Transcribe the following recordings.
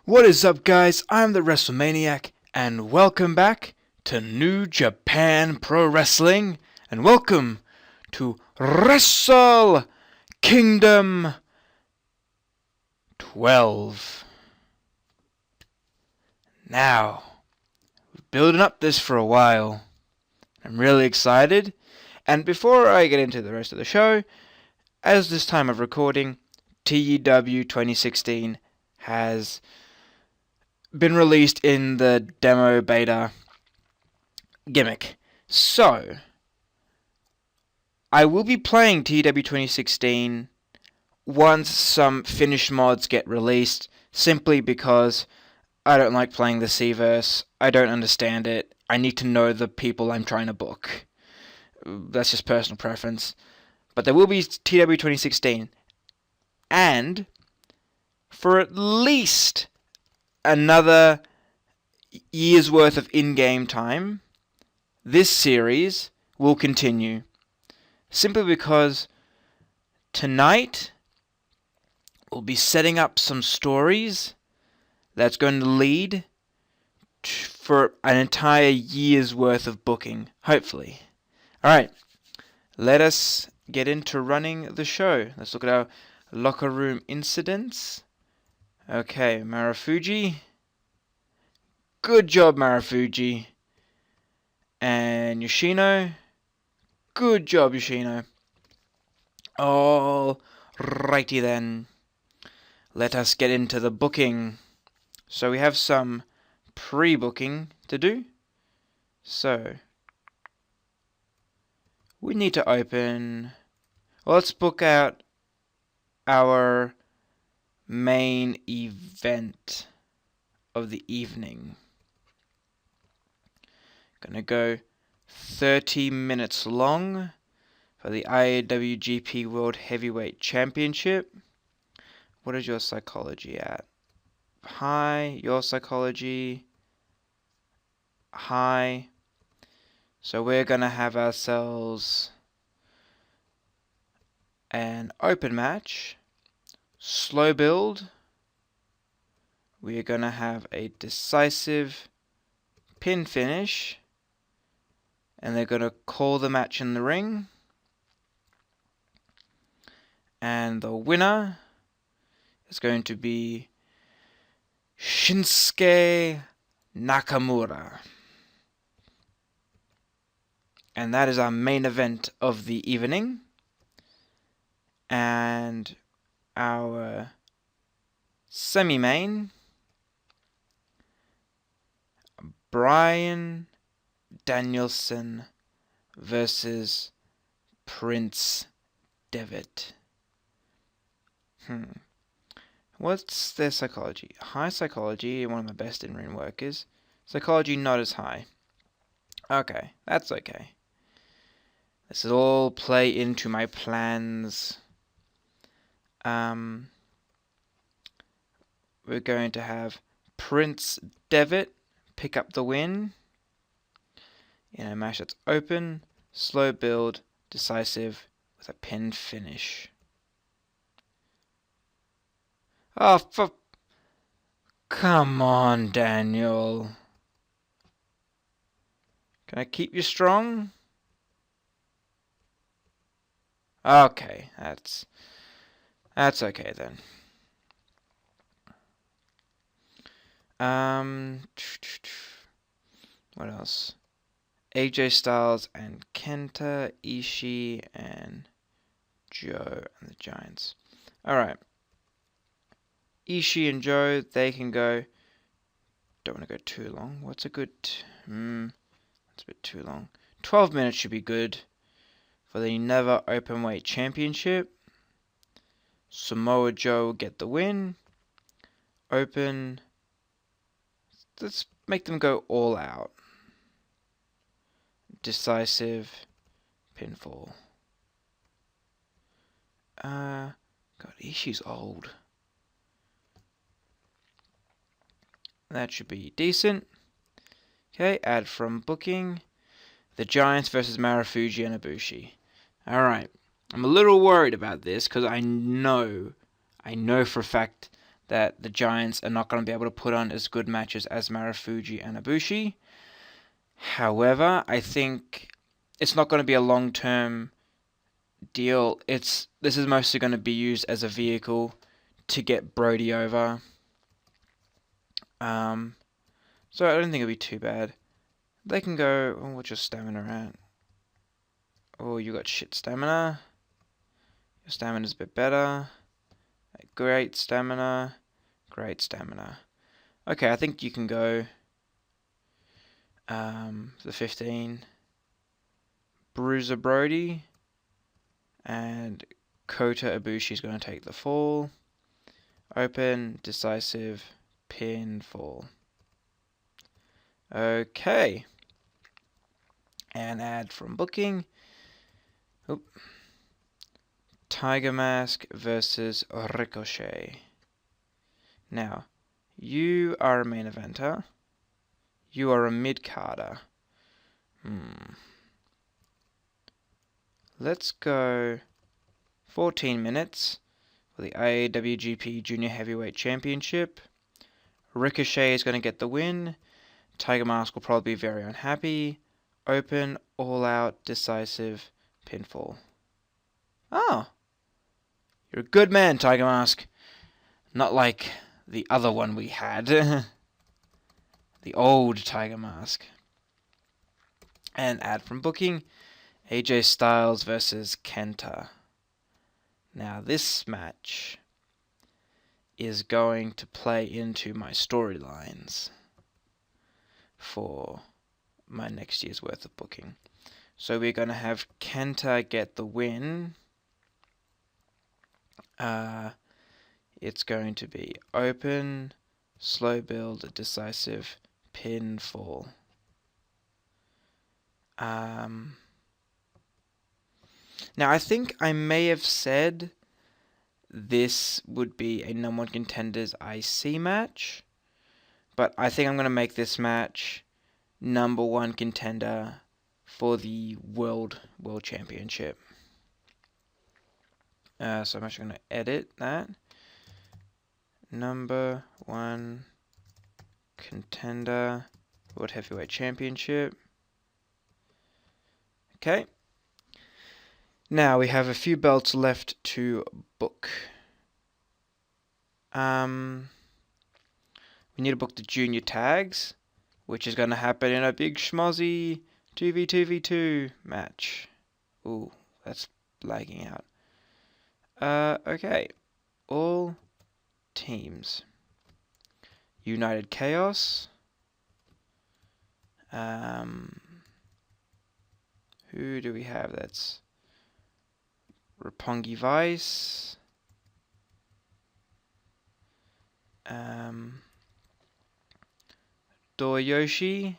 What is up, guys? I'm the WrestleManiac, and welcome back to New Japan Pro Wrestling, and welcome to Wrestle Kingdom 12. Now, we've been building up this for a while. I'm really excited, and before I get into the rest of the show, as this time of recording, TEW 2016 has been released in the demo beta gimmick. So, I will be playing TEW 2016 once some finished mods get released, simply because I don't like playing the C-verse. I don't understand it. I need to know the people I'm trying to book. That's just personal preference. But there will be TEW 2016. And for at least another year's worth of in-game time, this series will continue. Simply because tonight we'll be setting up some stories that's going to lead for an entire year's worth of booking, hopefully. Alright, let us get into running the show. Let's look at our locker room incidents. Okay, Marufuji. Good job, Marufuji. And Yoshino. Good job, Yoshino. Alrighty then. Let us get into the booking. So we have some pre-booking to do. So we need to open. Well, let's book out our main event of the evening. Gonna go 30 minutes long for the IWGP World Heavyweight Championship. What is your psychology at? High. Your psychology high. So we're gonna have ourselves an open match. Slow build. We are going to have a decisive pin finish. And they're going to call the match in the ring. And the winner is going to be Shinsuke Nakamura. And that is our main event of the evening. And our semi-main, Bryan Danielson versus Prince Devitt. What's their psychology? High psychology, one of my best in-ring workers. Psychology not as high. Okay, that's okay. This will all play into my plans. We're going to have Prince Devitt pick up the win in a match that's open, slow build, decisive, with a pin finish. Oh, come on, Daniel. Can I keep you strong? Okay, that's okay then. What else? AJ Styles and Kenta, Ishii, and Joe and the Giants. Alright. Ishii and Joe, they can go. Don't want to go too long. What's a good... that's a bit too long. 12 minutes should be good for the Never Openweight Championship. Samoa Joe will get the win. Open. Let's make them go all out. Decisive pinfall. God, Ishii's old. That should be decent. Okay, add from booking. The Giants versus Marufuji and Ibushi. Alright. I'm a little worried about this because I know for a fact that the Giants are not going to be able to put on as good matches as Marufuji and Ibushi. However, I think it's not going to be a long-term deal. This is mostly going to be used as a vehicle to get Brody over. So I don't think it'll be too bad. They can go. Oh, what's your stamina at? Oh, you got shit stamina. Your stamina's a bit better. Great stamina. Great stamina. Okay, I think you can go. The 15. Bruiser Brody. And Kota Ibushi's going to take the fall. Open, decisive, pinfall. Okay. And add from booking. Oop. Tiger Mask versus Ricochet. Now, you are a main eventer. You are a mid-carder. Let's go 14 minutes for the IWGP Junior Heavyweight Championship. Ricochet is going to get the win. Tiger Mask will probably be very unhappy. Open, all-out, decisive, pinfall. Oh. You're a good man, Tiger Mask. Not like the other one we had. The old Tiger Mask. And add from booking. AJ Styles versus Kenta. Now this match is going to play into my storylines for my next year's worth of booking. So we're going to have Kenta get the win. It's going to be open, slow build, decisive, pinfall. Now I think I may have said this would be a number 1 contenders IC match, but I think I'm going to make this match number 1 contender for the World Championship. So I'm actually going to edit that. Number 1 contender, World Heavyweight Championship. Okay. Now we have a few belts left to book. We need to book the junior tags, which is going to happen in a big schmozzy 2v2v2 match. Ooh, that's lagging out. Okay. All teams. United Chaos. Who do we have? That's Roppongi Vice. Doyoshi.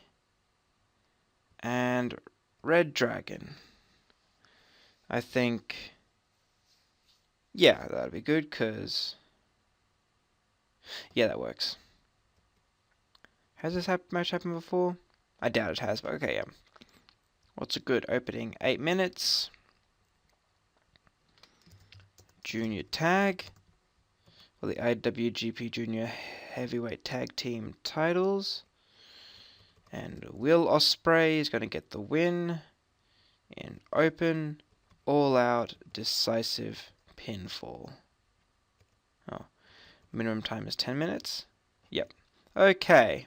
And Red Dragon. I think, yeah, that'd be good, because, yeah, that works. Has this match happened before? I doubt it has, but okay, yeah. What's a good opening? 8 minutes. Junior tag for the IWGP Junior Heavyweight Tag Team titles. And Will Ospreay is going to get the win in open, all-out, decisive pinfall. Oh, minimum time is 10 minutes? Yep. Okay.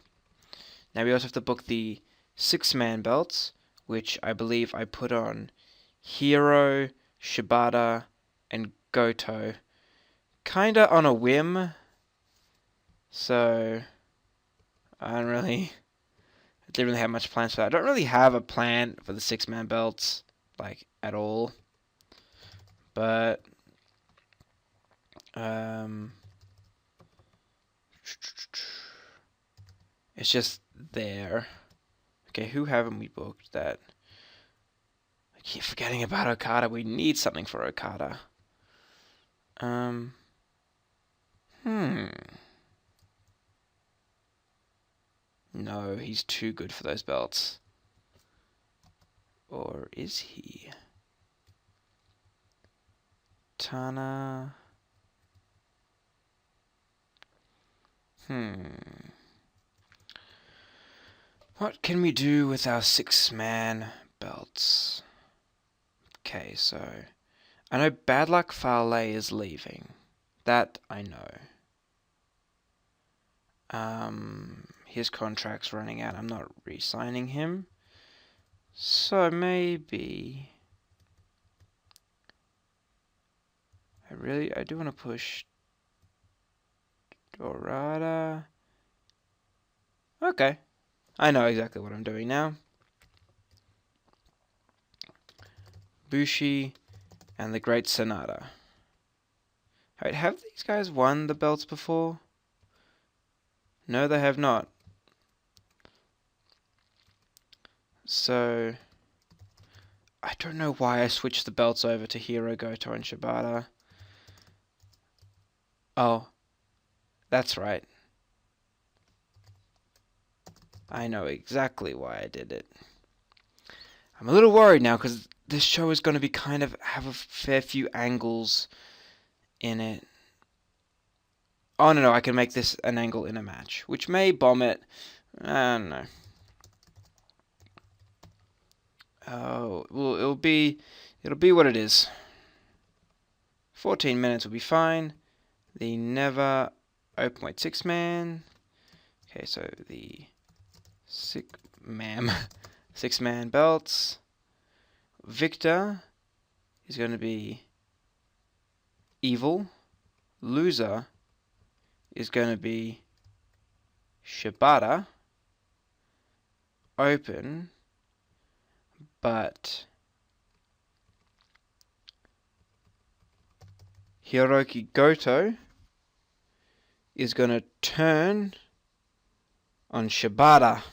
Now we also have to book the 6-man belts, which I believe I put on Hiro, Shibata, and Goto. Kinda on a whim. So, I didn't really have much plans for that. I don't really have a plan for the 6-man belts, like, at all. But, it's just there. Okay, who haven't we booked that? I keep forgetting about Okada. We need something for Okada. No, he's too good for those belts. Or is he? Tana. What can we do with our 6-man belts? Okay, so I know Bad Luck Fale is leaving. That I know. His contract's running out. I'm not re-signing him. So maybe I do want to push Dorada. Okay. I know exactly what I'm doing now. Bushi and the Great Sonata. Wait, have these guys won the belts before? No, they have not. So I don't know why I switched the belts over to Hiro, Goto, and Shibata. Oh, that's right. I know exactly why I did it. I'm a little worried now because this show is going to be have a fair few angles in it. Oh no, I can make this an angle in a match, which may bomb it. I don't know. Oh, well, it'll be what it is. 14 minutes will be fine. The never open weight 6-man. Okay, so the 6-man belts. Victor is going to be Evil. Loser is going to be Shibata. Open, but Hiroki Goto is going to turn on Shibata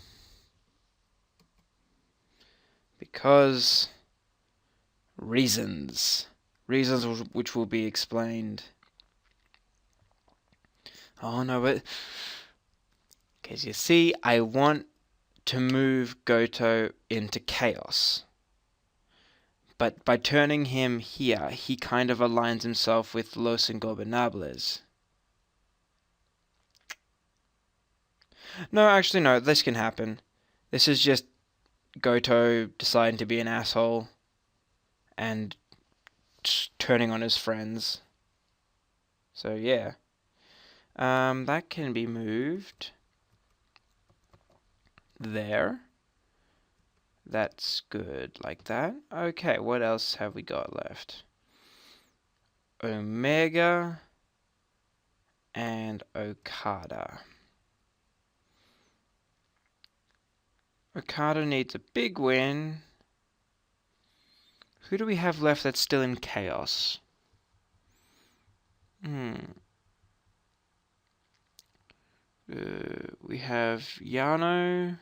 because reasons which will be explained. Oh no, but because you see, I want to move Goto into chaos. But by turning him here, he kind of aligns himself with Los Ingobernables. No, actually no, this can happen. This is just Goto deciding to be an asshole and turning on his friends. So yeah. That can be moved there. That's good, like that. Okay, what else have we got left? Omega and Okada. Okada needs a big win. Who do we have left that's still in chaos? We have Yano.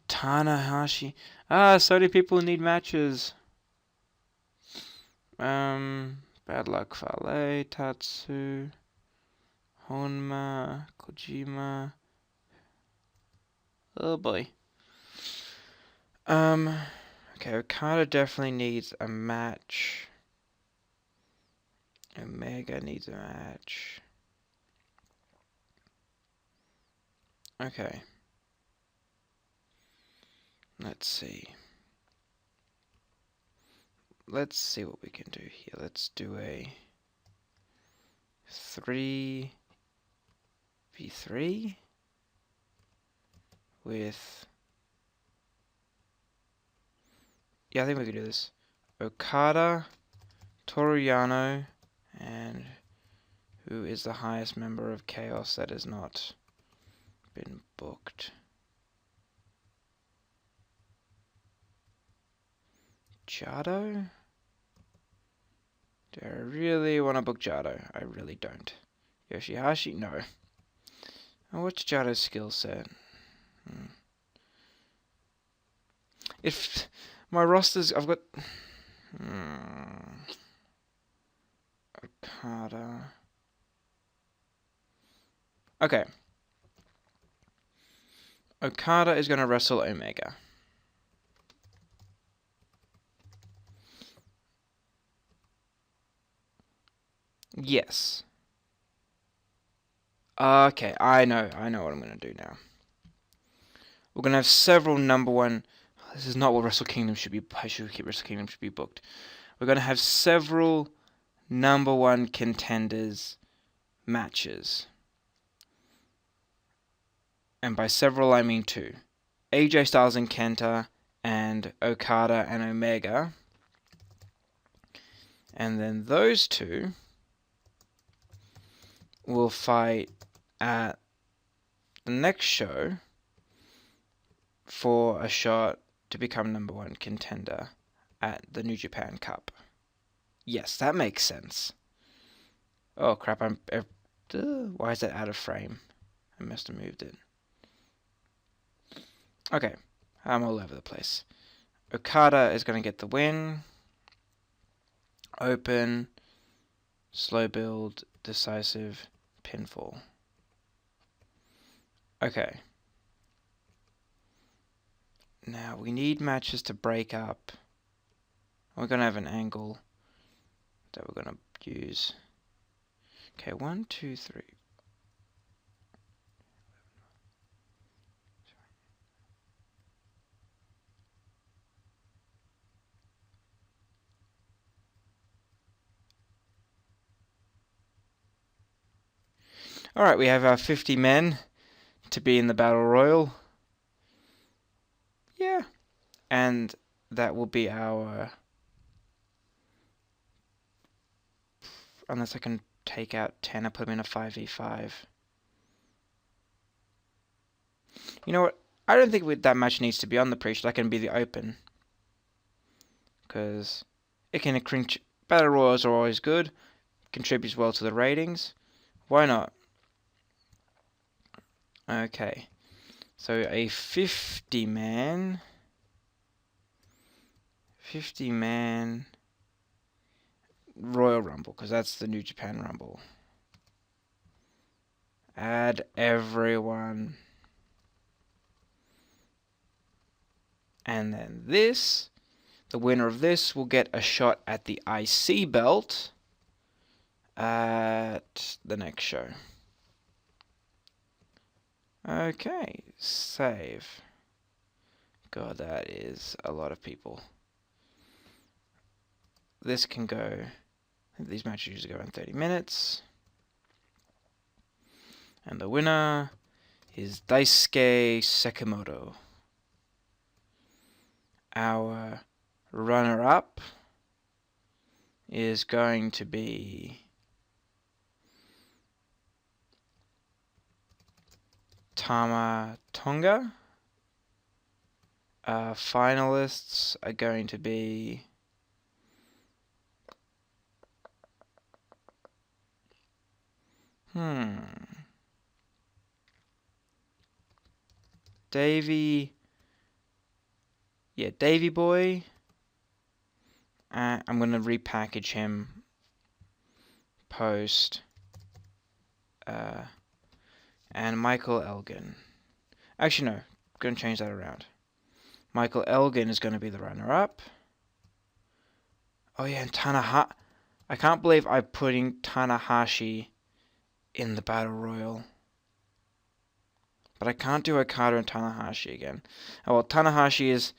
Tanahashi. So many people need matches. Bad Luck Fale, Tatsu, Honma, Kojima. Oh boy. Okay, Okada definitely needs a match. Omega needs a match. Okay. Let's see. Let's see what we can do here. Let's do a 3v3 with... Yeah, I think we can do this. Okada, Toru Yano, and who is the highest member of Chaos that has not been booked? Jado? Do I really want to book Jado? I really don't. Yoshihashi? No. Oh, what's Jado's skill set? If my rosters, I've got Okada. Okay. Okada is going to wrestle Omega. Yes. Okay, I know what I'm going to do now. We're going to have several number one... This is not what Wrestle Kingdom should be... I should keep Wrestle Kingdom should be booked. We're going to have several number one contenders matches. And by several, I mean 2. AJ Styles and Kenta, and Okada and Omega. And then those 2 will fight at the next show for a shot to become number one contender at the New Japan Cup. Yes, that makes sense. Oh crap, why is that out of frame? I must have moved it. Okay, I'm all over the place. Okada is going to get the win. Open, slow build, decisive, pinfall. Okay. Now we need matches to break up. We're going to have an angle that we're going to use. Okay, 1, 2, 3. Alright, we have our 50 men to be in the Battle Royal. Yeah. And that will be our... Unless I can take out 10, I put them in a 5v5. You know what? I don't think that match needs to be on the pre-show. That can be the open. Because it can... Battle Royals are always good. Contributes well to the ratings. Why not? Okay, so a 50-man Royal Rumble, because that's the New Japan Rumble. Add everyone. And then this, the winner of this will get a shot at the IC belt at the next show. Okay, save. God, that is a lot of people. This can go... These matches usually go around 30 minutes. And the winner is Daisuke Sekimoto. Our runner-up is going to be... Tama Tonga. Finalists are going to be Davey Boy. I'm going to repackage him post. And Michael Elgin. Actually, no. I'm going to change that around. Michael Elgin is going to be the runner-up. Oh, yeah, and Tanahashi. I can't believe I'm putting Tanahashi in the Battle Royal. But I can't do Okada and Tanahashi again. Oh, well, Tanahashi is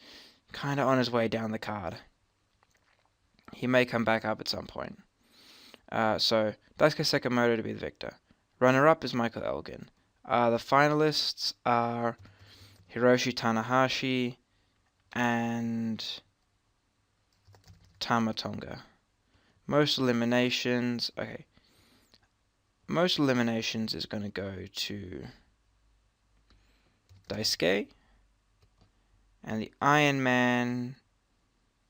kind of on his way down the card. He may come back up at some point. So, Daisuke Sekimoto to be the victor. Runner-up is Michael Elgin. The finalists are Hiroshi Tanahashi and Tama Tonga. Most eliminations... Okay. Most eliminations is going to go to Daisuke. And the Iron Man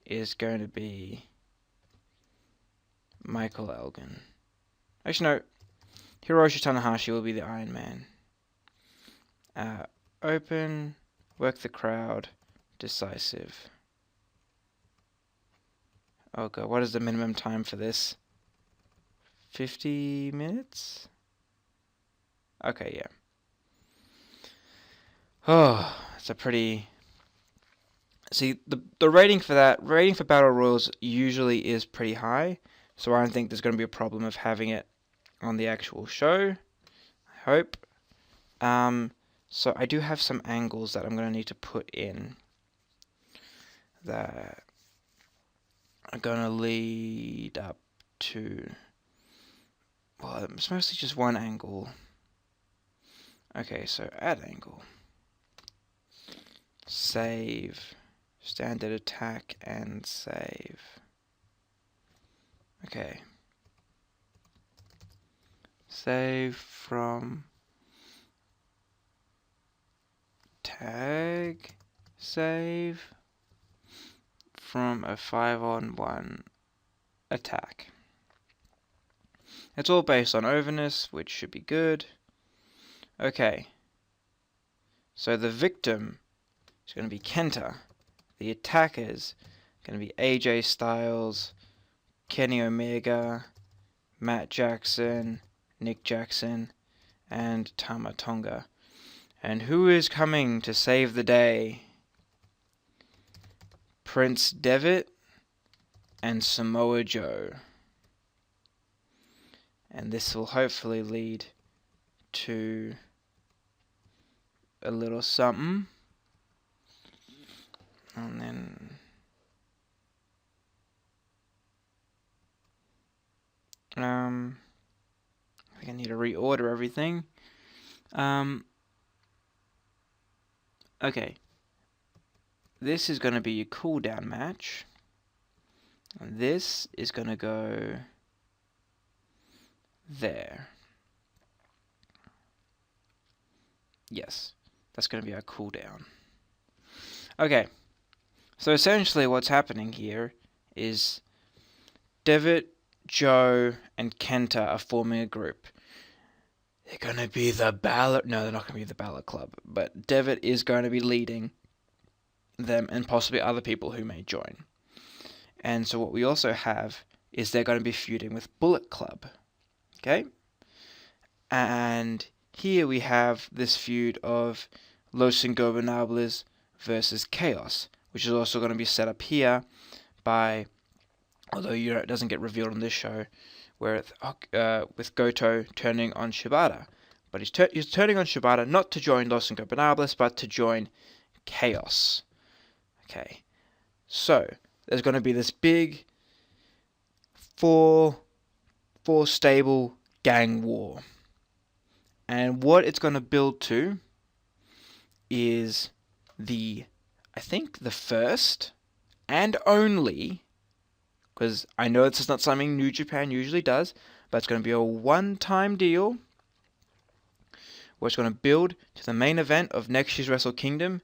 is going to be Michael Elgin. Actually, no. Hiroshi Tanahashi will be the Iron Man. Open, work the crowd, decisive. Oh god, what is the minimum time for this? 50 minutes? Okay, yeah. Oh, it's a pretty... See, the rating for Battle Royals usually is pretty high, so I don't think there's going to be a problem of having it on the actual show. I hope. So I do have some angles that I'm going to need to put in that are going to lead up to, well, it's mostly just one angle. Okay, so add angle, save, standard attack, and save. Okay. Save from tag, save from a 5-on-1 attack. It's all based on overness, which should be good. Okay. So the victim is going to be Kenta. The attackers are going to be AJ Styles, Kenny Omega, Matt Jackson, Nick Jackson, and Tama Tonga. And who is coming to save the day? Prince Devitt and Samoa Joe. And this will hopefully lead to a little something. And then I think I need to reorder everything. Okay. This is going to be a cooldown match. And this is going to go there. Yes, that's going to be our cooldown. Okay. So essentially what's happening here is Devitt, Joe, and Kenta are forming a group. They're going to be the Balor... No, they're not going to be the Balor Club. But Devitt is going to be leading them and possibly other people who may join. And so what we also have is they're going to be feuding with Bullet Club. Okay? And here we have this feud of Los Ingobernables versus Chaos, which is also going to be set up here by, although it doesn't get revealed on this show, where with Goto turning on Shibata. But he's turning on Shibata not to join Los Ingobernables, but to join Chaos. Okay, so there's going to be this big four stable gang war. And what it's going to build to is I think the first and only, because I know this is not something New Japan usually does, but it's going to be a one-time deal where it's going to build to the main event of next year's Wrestle Kingdom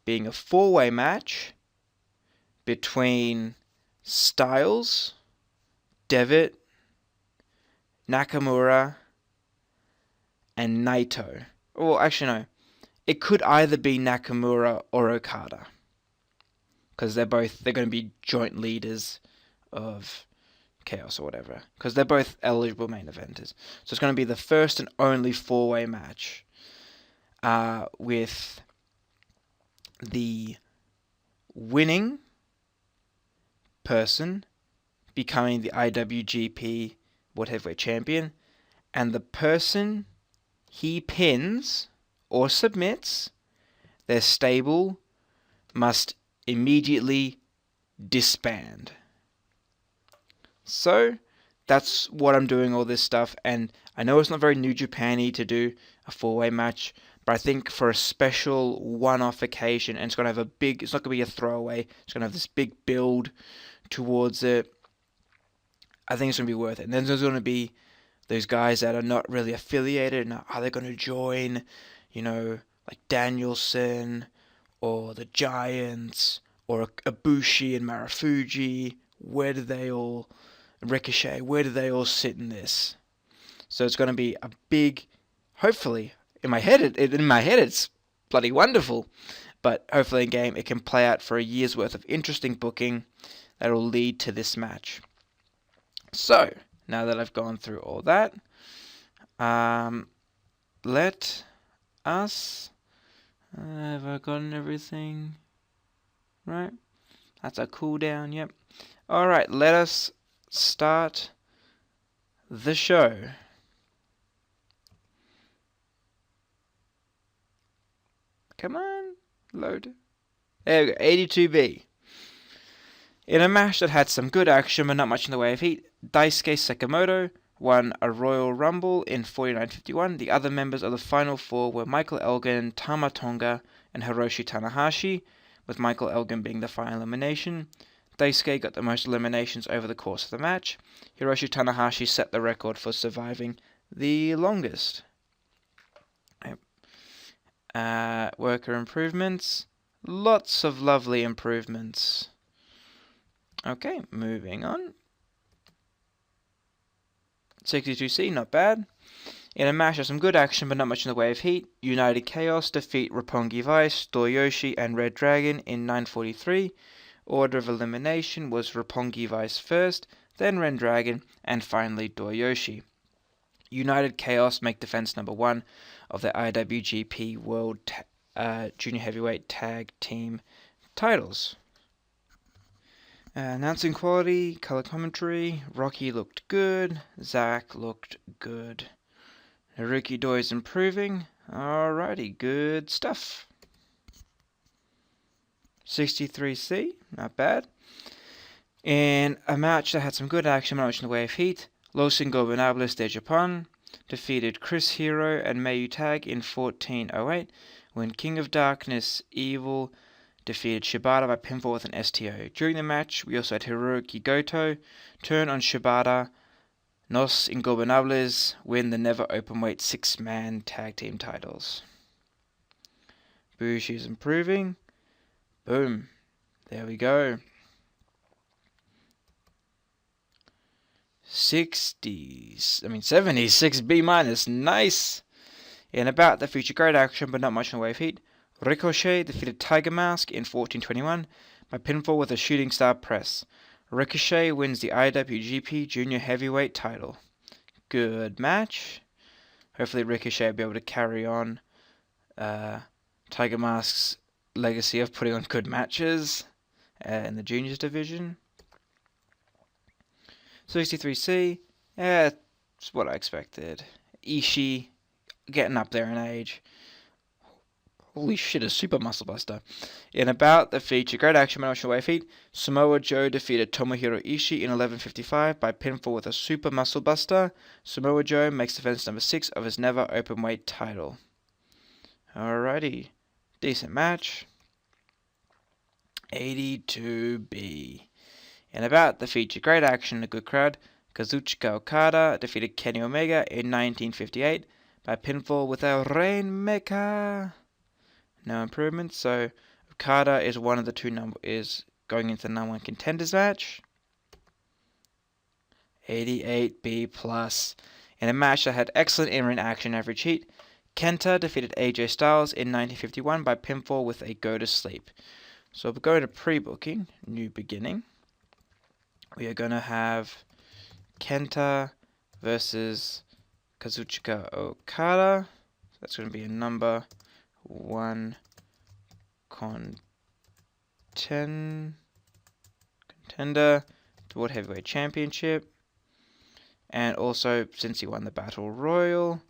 being a 4-way match between Styles, Devitt, Nakamura, and Naito. Well, actually no. It could either be Nakamura or Okada, because they're going to be joint leaders of Chaos or whatever, because they're both eligible main eventers. So it's going to be the first and only 4-way match with the winning person becoming the IWGP World Heavyweight Champion, and the person he pins or submits, their stable must immediately disband. So that's what I'm doing all this stuff, and I know it's not very New Japan-y to do a 4-way match, but I think for a special one-off occasion, and it's going to have it's not going to be a throwaway, it's going to have this big build towards it, I think it's going to be worth it. And then there's going to be those guys that are not really affiliated, and are they going to join, like Danielson, or the Giants, or Ibushi and Marufuji, Ricochet, where do they all sit in this? So it's going to be a big, hopefully, in my head it's bloody wonderful, but hopefully in game it can play out for a year's worth of interesting booking that will lead to this match. So, now that I've gone through all that, let us... have I gotten everything right? That's a cooldown, yep. Alright, let us start the show. Come on, load. There we go, 82B. In a match that had some good action but not much in the way of heat, Daisuke Sekimoto won a Royal Rumble in 49.51. The other members of the Final Four were Michael Elgin, Tama Tonga, and Hiroshi Tanahashi, with Michael Elgin being the final elimination. Daisuke got the most eliminations over the course of the match. Hiroshi Tanahashi set the record for surviving the longest. Worker improvements. Lots of lovely improvements. Okay, moving on. 62C, not bad. In a match with some good action but not much in the way of heat, United Chaos defeat Roppongi Vice, Doyoshi, and Red Dragon in 9:43. Order of elimination was Roppongi Vice first, then Red Dragon, and finally Doyoshi. United Chaos make defense number 1 of the IWGP World Junior Heavyweight Tag Team titles. Announcing quality, color commentary. Rocky looked good. Zack looked good. Naruki Doi is improving. Alrighty, good stuff. 63C, not bad. In a match that had some good action, not much in the way of heat, Los Ingobernables de Japan defeated Chris Hero and Mayu Tag in 14:08, when King of Darkness Evil defeated Shibata by pinfall with an STO. During the match, we also had Hiroki Goto turn on Shibata. Los Ingobernables win the Never Openweight 6-man tag team titles. Bushi is improving. Boom. There we go. 76B minus. Nice. In about that featured great action but not much in the way of heat, Ricochet defeated Tiger Mask in 14:21 by pinfall with a shooting star press. Ricochet wins the IWGP Junior Heavyweight title. Good match. Hopefully Ricochet will be able to carry on Tiger Mask's legacy of putting on good matches in the juniors division. 63C, yeah, it's what I expected. Ishii getting up there in age. Holy shit, a super muscle buster. In about the feature, great action, match away feet, Samoa Joe defeated Tomohiro Ishii in 11:55 by pinfall with a super muscle buster. Samoa Joe makes defense number 6 of his Never Openweight title. Alrighty, decent match. 82B. In about the feature, great action and a good crowd, Kazuchika Okada defeated Kenny Omega in 1958 by pinfall with a Rainmaker. No improvements, so Okada is one of the two is going into the number 1 contenders match. 88B plus. In a match that had excellent in-ring action every cheat, Kenta defeated AJ Styles in 1951 by pinfall with a go to sleep. So we're going to pre-booking, new beginning. We are going to have Kenta versus Kazuchika Okada. So that's going to be a number 1 contender to World Heavyweight Championship. And also, since he won the Battle Royal,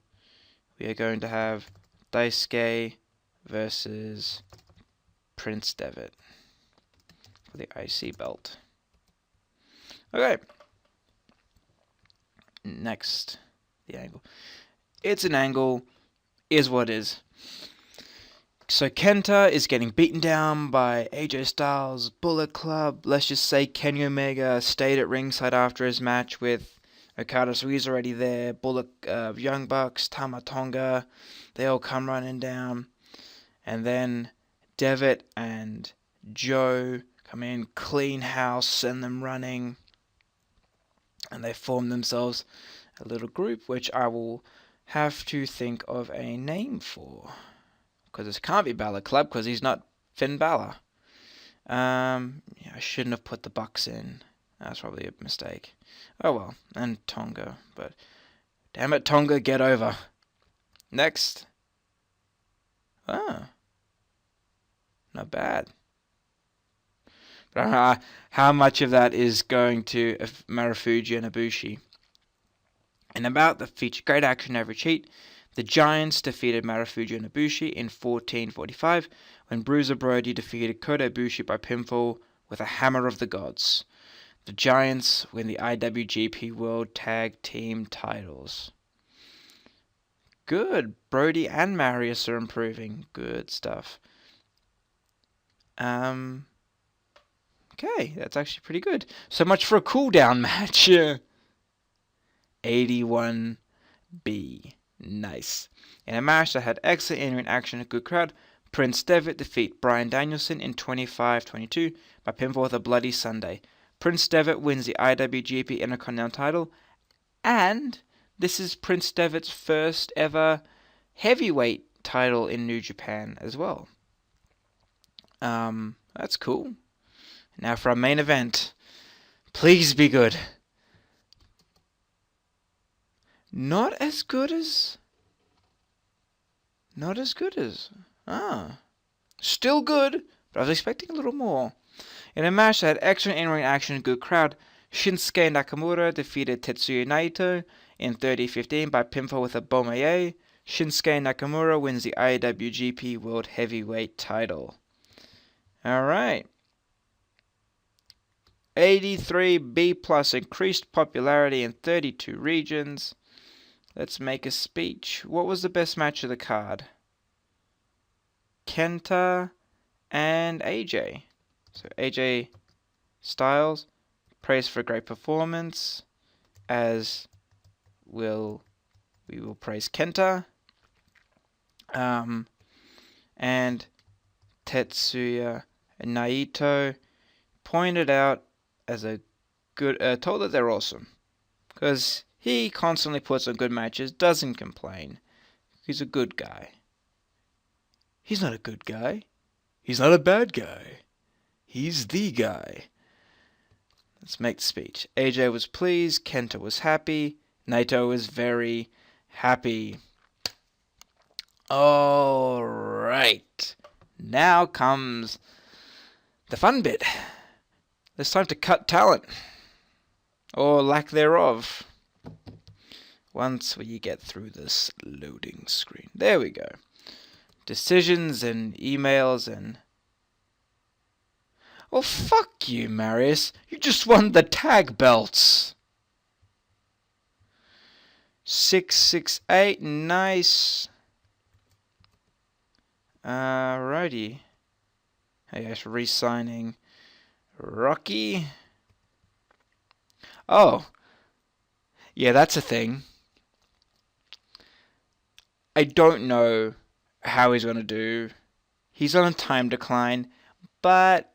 we are going to have Daisuke versus Prince Devitt for the IC belt. Okay. Next, the angle. It's an angle, is what is. So Kenta is getting beaten down by AJ Styles, Bullet Club. Let's just say Kenny Omega stayed at ringside after his match with Okada, so he's already there. Young Bucks, Tama Tonga, they all come running down. And then Devitt and Joe come in, clean house, send them running. And they form themselves a little group, which I will have to think of a name for. Because this can't be Balor Club, because he's not Finn Balor. I shouldn't have put the Bucks in. That's probably a mistake. Oh well, and Tonga. But damn it, Tonga, get over. Next. Not bad. But how much of that is going to Marufuji and Ibushi? And about the feature, great action every cheat, The Giants defeated Marufuji and Ibushi in 14:45 when Bruiser Brody defeated Kota Ibushi by pinfall with a hammer of the gods. The Giants win the IWGP World Tag Team titles. Good. Brody and Marius are improving. Good stuff. Okay, that's actually pretty good. So much for a cooldown match. 81B. Nice. In a match that had excellent in-ring action and a good crowd, Prince Devitt defeat Bryan Danielson in 25-22 by pinfall with a Bloody Sunday. Prince Devitt wins the IWGP Intercontinental title, and this is Prince Devitt's first ever heavyweight title in New Japan as well. That's cool. Now for our main event. Please be good. Not as good as... Still good, but I was expecting a little more. In a match that had excellent in-ring action and good crowd, Shinsuke Nakamura defeated Tetsuya Naito in 30-15 by pinfall with a Bomaye. Shinsuke Nakamura wins the IWGP World Heavyweight title. Alright. 83B+ increased popularity in 32 regions. Let's make a speech. What was the best match of the card? Kenta and AJ. So AJ Styles, praise for a great performance, as we will praise Kenta. And Tetsuya Naito pointed out as a good, told that they're awesome, because he constantly puts on good matches, doesn't complain. He's a good guy. He's not a good guy. He's not a bad guy. He's the guy. Let's make the speech. AJ was pleased. Kenta was happy. Naito was very happy. Alright. Now comes the fun bit. It's time to cut talent. Or lack thereof. Once we get through this loading screen. There we go. Decisions and emails and... Oh, fuck you, Marius. You just won the tag belts. 668, nice. Alrighty. Hey, guys, re-signing Rocky. Oh. Yeah, that's a thing. I don't know how he's going to do. He's on a time decline, but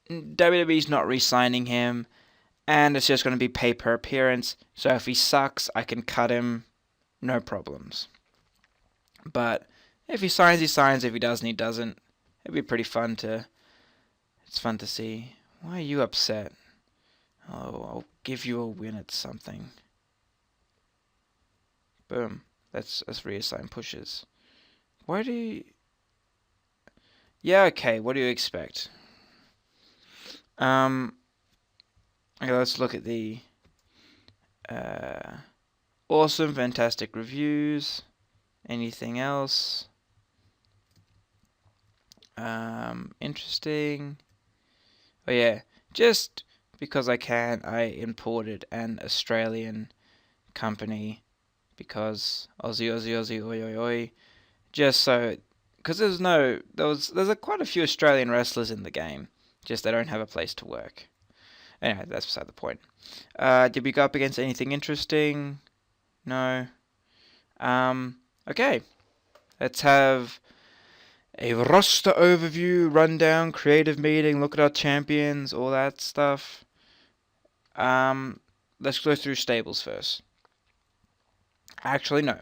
WWE's not re-signing him, and it's just going to be pay per appearance, so if he sucks, I can cut him, no problems. But if he signs, he signs. If he doesn't, he doesn't. It'd be pretty fun to... It's fun to see. Why are you upset? Oh, I'll give you a win at something. Boom. Let's reassign pushes. Why do you... Yeah, okay, what do you expect? Okay, let's look at the awesome, fantastic reviews. Anything else? Interesting. Oh yeah, just because I can, I imported an Australian company because Aussie, oi, oi, oi. Just so, because there's quite a few Australian wrestlers in the game, just they don't have a place to work. Anyway, that's beside the point. Did we go up against anything interesting? No. Okay. Let's have a roster overview, rundown, creative meeting, look at our champions, all that stuff. Let's go through stables first. Actually, no.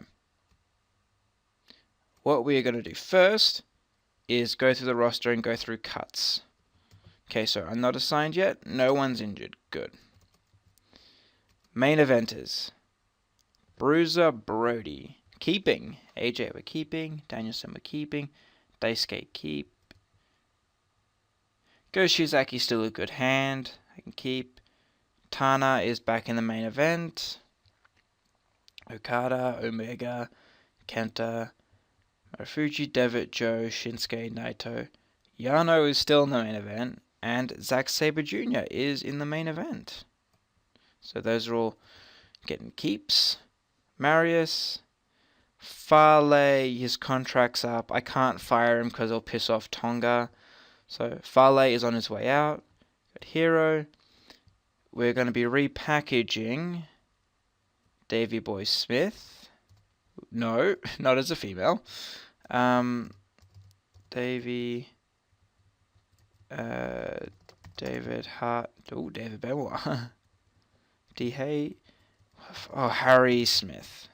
What we are going to do first is go through the roster and go through cuts. Okay, so I'm not assigned yet. No one's injured. Good. Main eventers. Bruiser Brody. Keeping. AJ we're keeping. Danielson we're keeping. Daisuke keep. Go Shizaki still a good hand. I can keep. Tana is back in the main event. Okada, Omega, Kenta, Marufuji, Devitt, Joe, Shinsuke, Naito. Yano is still in the main event, and Zack Sabre Jr. is in the main event. So those are all getting keeps. Marius, Fale, his contract's up. I can't fire him because it'll piss off Tonga. So Fale is on his way out. Got Hero. We're going to be repackaging Davey Boy Smith. No, not as a female. Davey. David Hart. Oh, David Benoit. D. Hay. Oh, Harry Smith.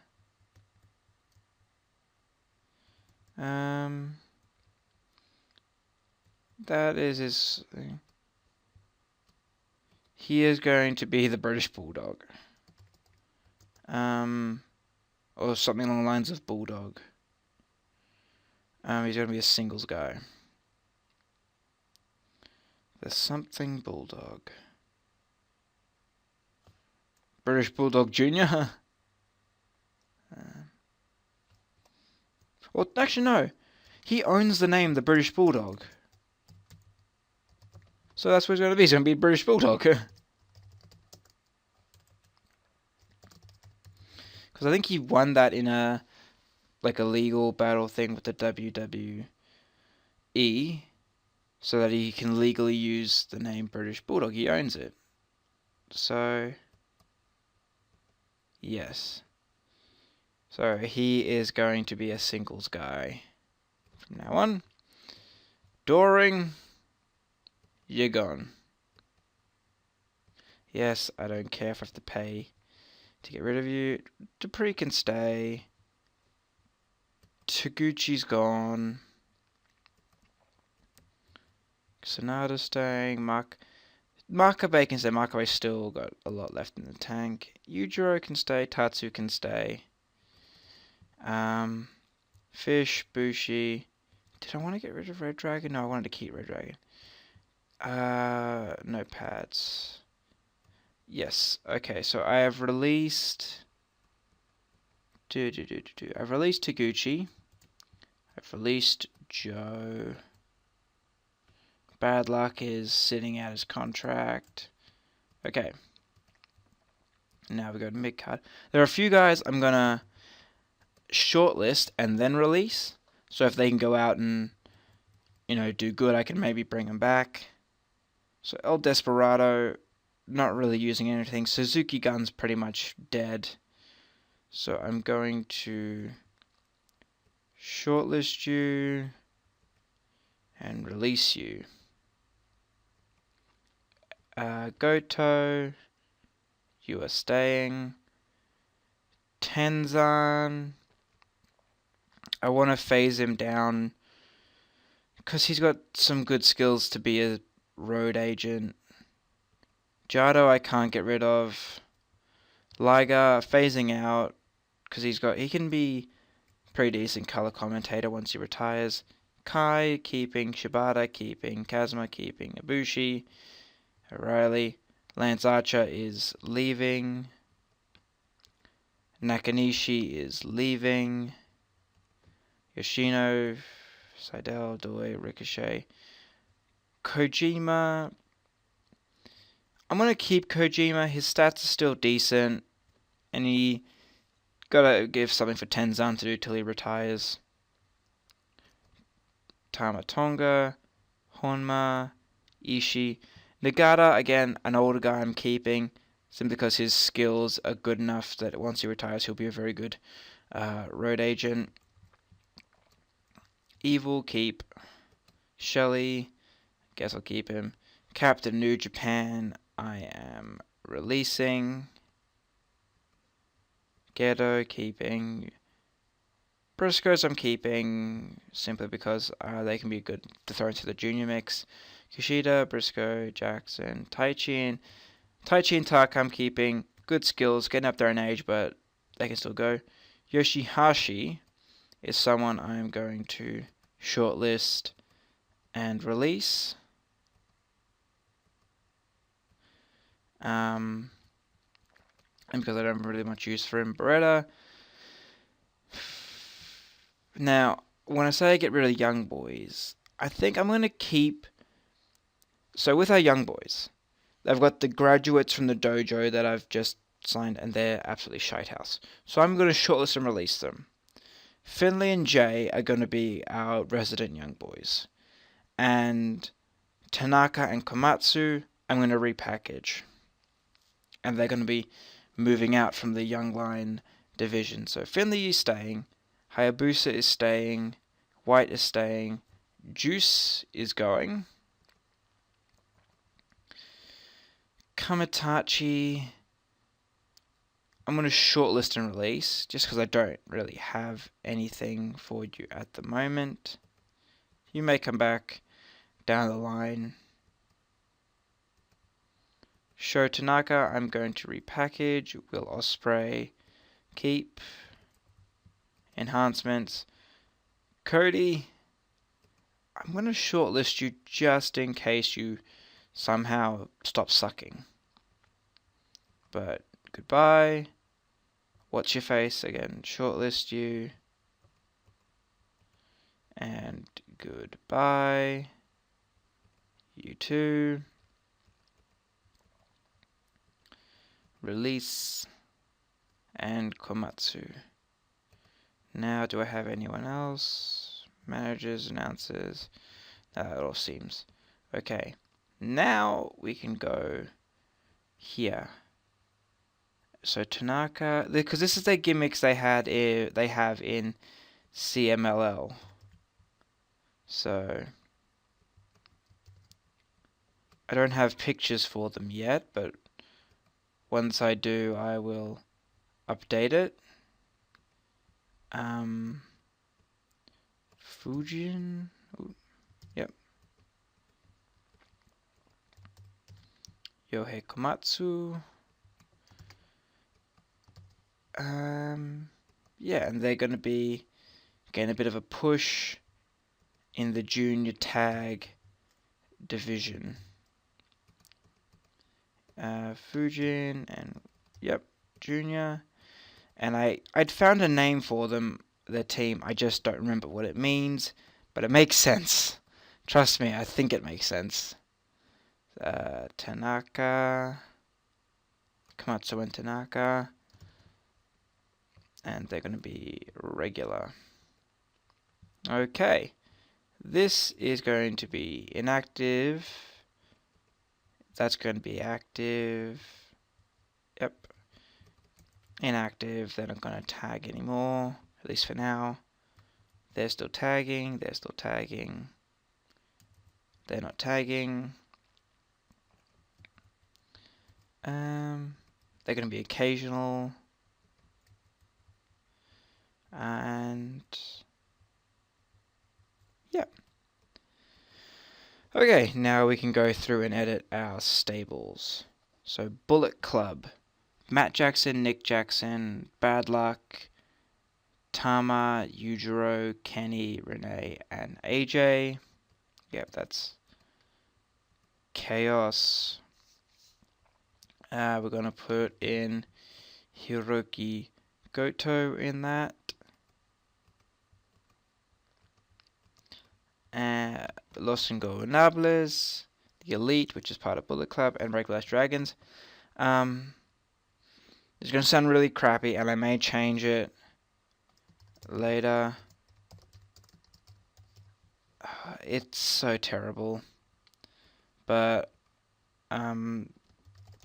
That is his thing. He is going to be the British Bulldog. Or something along the lines of Bulldog. He's going to be a singles guy. The something Bulldog. British Bulldog Jr. Well, actually, no. He owns the name the British Bulldog. So that's what it's going to be. It's going to be British Bulldog. Because I think he won that in a legal battle thing with the WWE, so that he can legally use the name British Bulldog. He owns it. So, yes. So he is going to be a singles guy from now on. Doring, you're gone. Yes, I don't care if I have to pay to get rid of you. Dupree can stay. Taguchi's gone. Sonata's staying. Makabe can stay. Makabe's still got a lot left in the tank. Yujiro can stay. Tatsu can stay. Fish, Bushi. Did I want to get rid of Red Dragon? No, I wanted to keep Red Dragon. No pads. Yes. Okay, so I have released. I've released Taguchi. I've released Joe. Bad Luck is sitting out his contract. Okay. Now we go to mid-card. There are a few guys I'm going to shortlist and then release. So if they can go out and, do good, I can maybe bring them back. So El Desperado, not really using anything. Suzuki Gun's pretty much dead. So I'm going to shortlist you and release you. Goto, you are staying. Tenzan, I want to phase him down because he's got some good skills to be a road agent. Jado I can't get rid of. Liger phasing out because he can be pretty decent color commentator once he retires. Kai keeping, Shibata keeping, Kazuma keeping, Ibushi, O'Reilly. Lance Archer is leaving. Nakanishi is leaving. Yoshino, Seidel, Doi, Ricochet. Kojima. I'm going to keep Kojima. His stats are still decent. And he got to give something for Tenzan to do till he retires. Tama Tonga. Honma. Ishii. Nagata, again, an older guy I'm keeping. Simply because his skills are good enough that once he retires, he'll be a very good road agent. Evil, keep. Shelley, guess I'll keep him. Captain New Japan, I am releasing. Gedo, keeping. Briscoes, I'm keeping simply because they can be good to throw into the junior mix. Kushida, Briscoe, Jackson, Taichi and Tak I'm keeping. Good skills, getting up there in age, but they can still go. Yoshihashi is someone I'm going to shortlist and release. And because I don't have really much use for him. Beretta. Now, when I say I get rid of young boys, I think I'm going to keep... So with our young boys, they've got the graduates from the dojo that I've just signed, and they're absolutely shitehouse. So I'm going to shortlist and release them. Finley and Jay are going to be our resident young boys. And Tanaka and Komatsu, I'm going to repackage. And they're going to be moving out from the young line division. So Finley is staying, Hayabusa is staying, White is staying, Juice is going, Kamitachi, I'm going to shortlist and release, just because I don't really have anything for you at the moment. You may come back down the line. Sho Tanaka, I'm going to repackage. Will Ospreay, keep. Enhancements. Cody, I'm going to shortlist you just in case you somehow stop sucking. But goodbye. What's your face? Again, shortlist you. And goodbye. You too. Release. And Komatsu. Now, do I have anyone else? Managers, announcers. It all seems okay. Now we can go here. So Tanaka, because this is their gimmicks they have in CMLL. So I don't have pictures for them yet, but once I do, I will update it. Fujin. Ooh, yep. Yohei Komatsu. Yeah, and they're going to be getting a bit of a push in the junior tag division. Fujin and yep, junior. And I'd found a name for them, their team. I just don't remember what it means, but it makes sense. Trust me, I think it makes sense. Tanaka, Komatsu and Tanaka, and they're going to be regular. Okay, this is going to be inactive. That's going to be active. Yep. Inactive. They're not going to tag anymore, at least for now. They're still tagging. They're still tagging. They're not tagging. They're going to be occasional. And yeah. Okay, now we can go through and edit our stables. So Bullet Club. Matt Jackson, Nick Jackson, Bad Luck, Tama, Yujiro, Kenny, Renee, and AJ. Yep, that's Chaos. We're going to put in Hiroki Goto in that. Los Ingobernables, the Elite, which is part of Bullet Club, and Regular Dragons. It's going to sound really crappy, and I may change it later. It's so terrible. But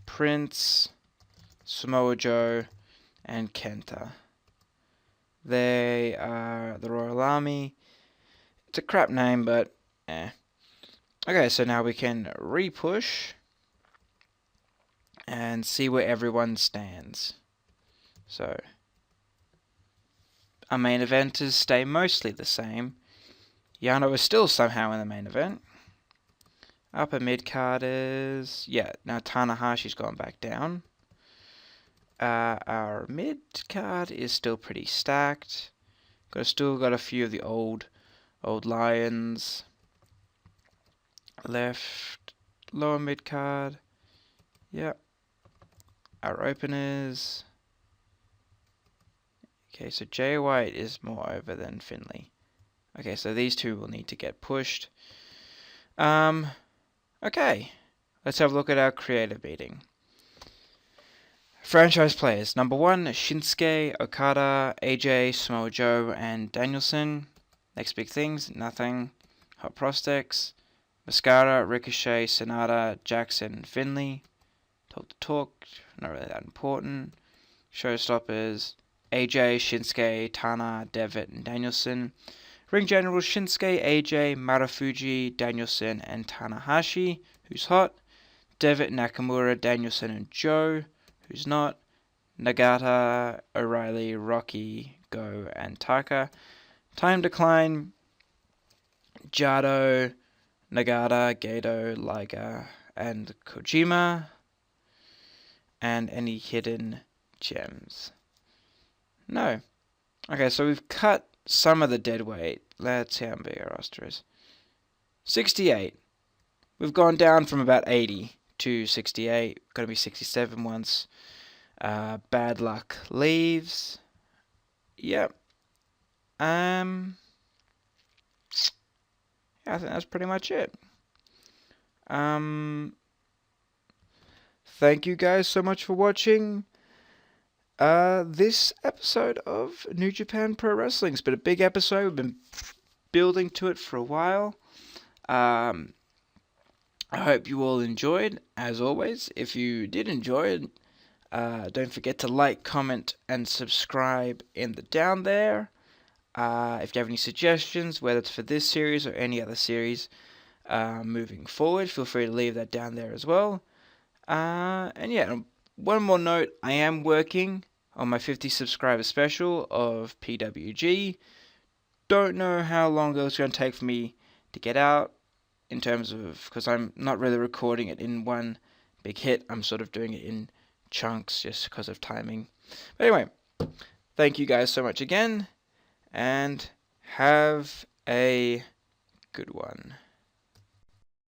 Prince, Samoa Joe, and Kenta. They are the Royal Army. It's a crap name, but eh. Okay, so now we can repush and see where everyone stands. So our main eventers stay mostly the same. Yano is still somehow in the main event. Upper mid carders, yeah, now Tanahashi's gone back down. Our mid card is still pretty stacked. Still got a few of the old lions. Left lower mid card. Yep. Our openers. Okay, so Jay White is more over than Finley. Okay, so these two will need to get pushed. Okay. Let's have a look at our creative meeting. Franchise players. Number 1, Shinsuke, Okada, AJ, Samoa Joe, and Danielson. Next big things, nothing. Hot prospects. Mascara, Ricochet, Sonata, Jackson, Finley. Talk the talk, not really that important. Showstoppers, AJ, Shinsuke, Tana, Devitt, and Danielson. Ring Generals, Shinsuke, AJ, Marufuji, Danielson, and Tanahashi, who's hot. Devitt, Nakamura, Danielson, and Joe, who's not. Nagata, O'Reilly, Rocky, Go, and Taka. Time Decline, Jado, Nagata, Gato, Liger, and Kojima. And any hidden gems. No. Okay, so we've cut some of the dead weight. Let's see how big our roster is. 68. We've gone down from about 80 to 68. Going to be 67 once Bad Luck leaves. Yep. Yeah, I think that's pretty much it. Thank you guys so much for watching this episode of New Japan Pro Wrestling. It's been a big episode. We've been building to it for a while. I hope you all enjoyed. As always, if you did enjoy it, don't forget to like, comment, and subscribe in the down there. If you have any suggestions, whether it's for this series or any other series moving forward, feel free to leave that down there as well. And yeah, one more note, I am working on my 50 subscriber special of PWG. Don't know how long it's going to take for me to get out in terms of, because I'm not really recording it in one big hit. I'm sort of doing it in chunks just because of timing. But anyway, thank you guys so much again, and have a good one.